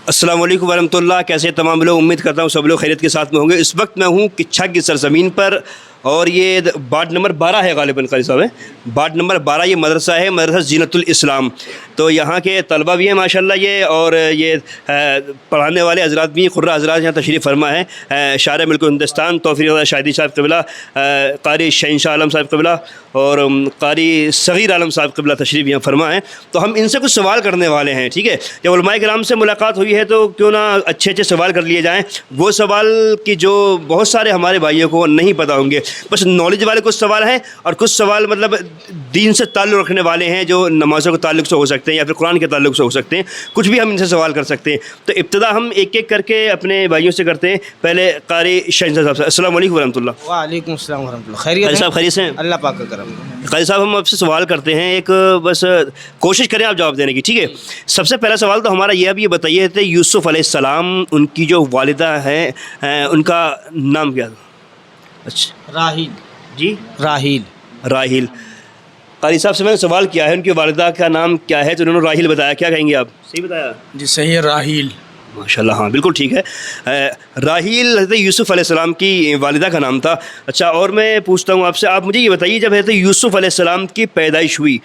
السلام علیکم ورحمۃ اللہ. کیسے تمام لوگ؟ امید کرتا ہوں سب لوگ خیریت کے ساتھ میں ہوں گے. اس وقت میں ہوں کچھا کی سرزمین پر اور یہ وارڈ نمبر 12 ہے غالباً. قاری صاحب ہے وارڈ نمبر 12. یہ مدرسہ ہے مدرسہ زینت الاسلام. تو یہاں کے طلبہ بھی ہیں ماشاءاللہ یہ، اور یہ پڑھانے والے حضرات بھی، قرہ حضرات یہاں تشریف فرما ہے. شاعر ملک ہندوستان توفیق رضا شاہدی صاحب قبلہ، قاری شہنشاہ عالم صاحب قبلہ اور قاری صغیر عالم صاحب قبلہ تشریف یہاں فرما ہے. تو ہم ان سے کچھ سوال کرنے والے ہیں. ٹھیک ہے، جب علماء کرام سے ملاقات ہوئی ہے تو کیوں نہ اچھے اچھے سوال کر لیے جائیں. وہ سوال کی جو بہت سارے ہمارے بھائیوں کو نہیں پتہ ہوں گے. بس نالج والے کچھ سوال ہیں اور کچھ سوال مطلب دین سے تعلق رکھنے والے ہیں، جو نمازوں کے تعلق سے ہو سکتے ہیں یا پھر قرآن کے تعلق سے ہو سکتے ہیں. کچھ بھی ہم ان سے سوال کر سکتے ہیں. تو ابتدا ہم ایک ایک کر کے اپنے بھائیوں سے کرتے ہیں. پہلے قاری شہنشاہ صاحب سے. السلام علیکم ورحمۃ اللہ. وعلیکم السلام ورحمۃ اللہ. خیریت قاری صاحب خیریت سے ہیں؟ اللہ پاک کا کرم. قاری صاحب ہم آپ سے سوال کرتے ہیں، ایک بس کوشش کریں آپ جواب دینے کی. ٹھیک ہے، سب سے پہلا سوال تو ہمارا یہ اب یہ بتائیے تھے یوسف علیہ السلام، ان کی جو والدہ ہیں ان کا نام کیا تھا؟ اچھا راہیل. جی راہیل. قاری صاحب سے میں نے سوال کیا ہے ان کی والدہ کا نام کیا ہے، تو انہوں نے راہیل بتایا. کیا کہیں گے آپ؟ صحیح بتایا؟ جی صحیح ہے، راہیل. ماشاءاللہ، ہاں بالکل ٹھیک ہے. راہیل حضرت یوسف علیہ السلام کی والدہ کا نام تھا. اچھا، اور میں پوچھتا ہوں آپ سے، آپ مجھے یہ بتائیے جب حضرت یوسف علیہ السلام کی پیدائش ہوئی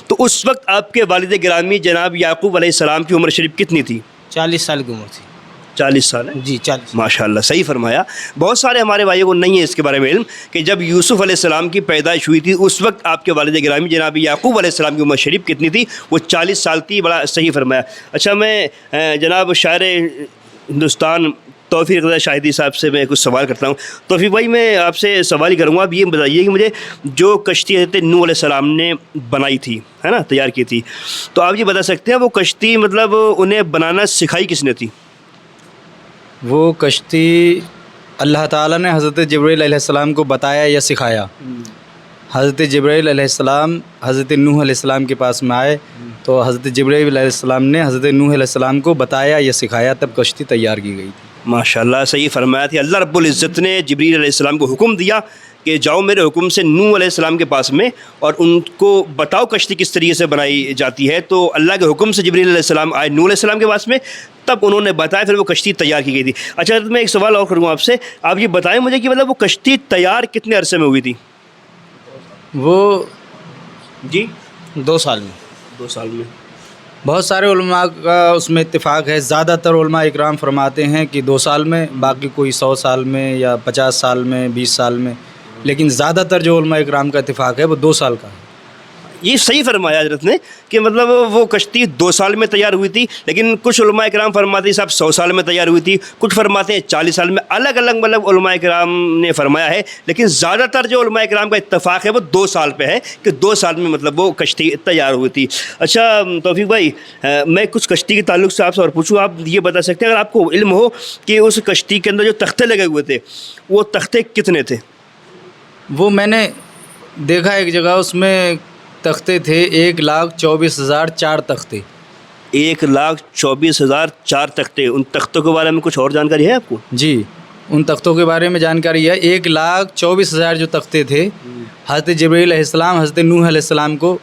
تو اس وقت آپ کے والد گرامی جناب یعقوب علیہ السلام کی عمر شریف کتنی تھی؟ 40 سال کی عمر تھی. 40 سال ہے. جی 40. ماشاءاللہ صحیح فرمایا. بہت سارے ہمارے بھائیوں کو نہیں ہے اس کے بارے میں علم کہ جب یوسف علیہ السلام کی پیدائش ہوئی تھی اس وقت آپ کے والد گرامی جناب یعقوب علیہ السلام کی عمر شریف کتنی تھی؟ وہ 40 سال تھی. بڑا صحیح فرمایا. اچھا، میں جناب شاعر ہندوستان توفیق رضا شاہدی صاحب سے میں کچھ سوال کرتا ہوں. توفیق بھائی، میں آپ سے سوال ہی کروں گا. آپ یہ بتائیے کہ مجھے جو کشتی حضرت نوح علیہ السلام نے بنائی تھی، ہے نا، تیار کی تھی، تو آپ یہ بتا سکتے ہیں وہ کشتی مطلب انہیں بنانا سکھائی کس نے تھی؟ وہ کشتی اللہ تعالیٰ نے حضرت جبرائیل علیہ السلام کو بتایا یا سکھایا. حضرت جبرائیل علیہ السلام حضرت نوح علیہ السلام کے پاس میں آئے تو حضرت جبرائیل علیہ السلام نے حضرت نوح علیہ السلام کو بتایا یا سکھایا، تب کشتی تیار کی گئی تھی. ماشاءاللہ صحیح فرمایا تھی. اللہ رب العزت نے جبریل علیہ السلام کو حکم دیا کہ جاؤ میرے حکم سے نوح علیہ السلام کے پاس میں اور ان کو بتاؤ کشتی کس طریقے سے بنائی جاتی ہے. تو اللہ کے حکم سے جبریل علیہ السلام آئے نوح علیہ السلام کے پاس میں، تب انہوں نے بتایا، پھر وہ کشتی تیار کی گئی تھی. اچھا، میں ایک سوال اور کروں آپ سے. آپ یہ بتائیں مجھے کہ مطلب وہ کشتی تیار کتنے عرصے میں ہوئی تھی؟ وہ جی 2 سال میں. 2 سال میں. بہت سارے علماء کا اس میں اتفاق ہے. زیادہ تر علماء اکرام فرماتے ہیں کہ 2 سال میں، باقی کوئی 100 سال میں یا 50 سال میں، 20 سال میں، لیکن زیادہ تر جو علماء اکرام کا اتفاق ہے وہ 2 سال کا ہے. یہ صحیح فرمایا حضرت نے کہ مطلب وہ کشتی 2 سال میں تیار ہوئی تھی، لیکن کچھ علماء کرام فرماتے ہیں صاحب 100 سال میں تیار ہوئی تھی، کچھ فرماتے ہیں 40 سال میں. الگ الگ مطلب علماء کرام نے فرمایا ہے، لیکن زیادہ تر جو علماء کرام کا اتفاق ہے وہ 2 سال پہ ہے کہ 2 سال میں مطلب وہ کشتی تیار ہوئی تھی. اچھا توفیق بھائی، میں کچھ کشتی کے تعلق سے آپ سے اور پوچھوں. آپ یہ بتا سکتے ہیں اگر آپ کو علم ہو کہ اس کشتی کے اندر جو تختے لگے ہوئے تھے وہ تختے کتنے تھے؟ وہ میں نے دیکھا ایک جگہ، اس میں تختے تھے 1,24,000 4 تختے. 1,24,000 4 تختے. ان تختوں کے بارے میں کچھ اور جانکاری ہے آپ کو؟ جی، ان تختوں کے بارے میں جانکاری ہے. 1,24,000 جو تختے تھے، حضرت جبرائیل علیہ السلام حضرت نوح علیہ السلام کو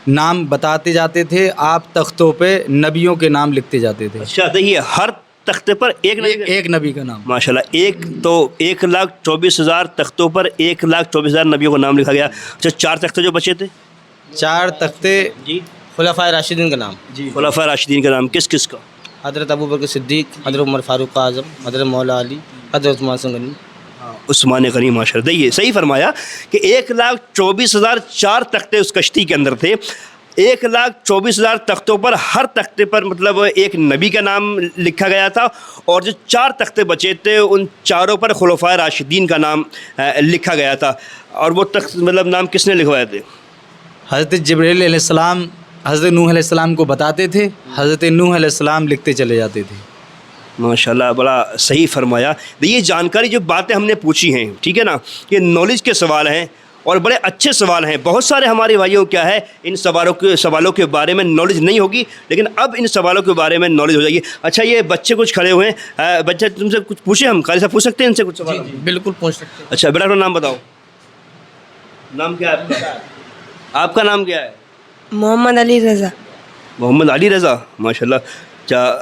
نام بتاتے جاتے تھے. آپ تختوں پہ نبیوں کے نام لکھتے جاتے تھے. اچھا، دیکھیے ہر تختے پر ایک نبی کا نام. ماشاءاللہ. تو 1,24,000 تختوں پر 1,24,000 نبیوں کا نام لکھا گیا. اچھا، 4 تختے جو بچے تھے؟ 4 تختے جی خلفائے راشدین کا نام. جی، خلفائے راشدین کا نام کس کس کا؟ حضرت ابوبکر صدیق، حضرت عمر فاروق اعظم، حضرت مولا علی، حضرت عثمان غنی. عثمان غنی. ماشاءاللہ، دیکھیے صحیح فرمایا کہ 1,24,000 4 تختے اس کشتی کے اندر تھے. 1,24,000 تختوں پر ہر تختے پر مطلب ایک نبی کا نام لکھا گیا تھا، اور جو 4 تختے بچے تھے ان چاروں پر خلفائے راشدین کا نام لکھا گیا تھا. اور وہ تخت مطلب نام کس نے لکھوائے تھے؟ حضرت جبرائیل علیہ السلام حضرت نوح علیہ السلام کو بتاتے تھے، حضرت نوح علیہ السلام لکھتے چلے جاتے تھے. ماشاءاللہ، بڑا صحیح فرمایا. یہ جانکاری جو باتیں ہم نے پوچھی ہیں، ٹھیک ہے نا، یہ نالج کے سوال ہیں اور بڑے اچھے سوال ہیں. بہت سارے ہمارے بھائیوں کیا ہے ان سوالوں کے بارے میں نالج نہیں ہوگی، لیکن اب ان سوالوں کے بارے میں نالج ہو جائے گی. اچھا، یہ بچے کچھ کھڑے ہوئے ہیں، بچے تم سے کچھ پوچھیں؟ ہم قاری صاحب پوچھ سکتے ہیں ان سے کچھ سوال؟ بالکل پوچھ سکتے ہیں. اچھا بیٹا، اپنا نام بتاؤ. نام کیا ہے آپ کا؟ نام کیا ہے؟ محمد علی رضا. محمد علی رضا. ماشاءاللہ. اچھا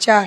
4,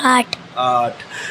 8। 8।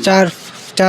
4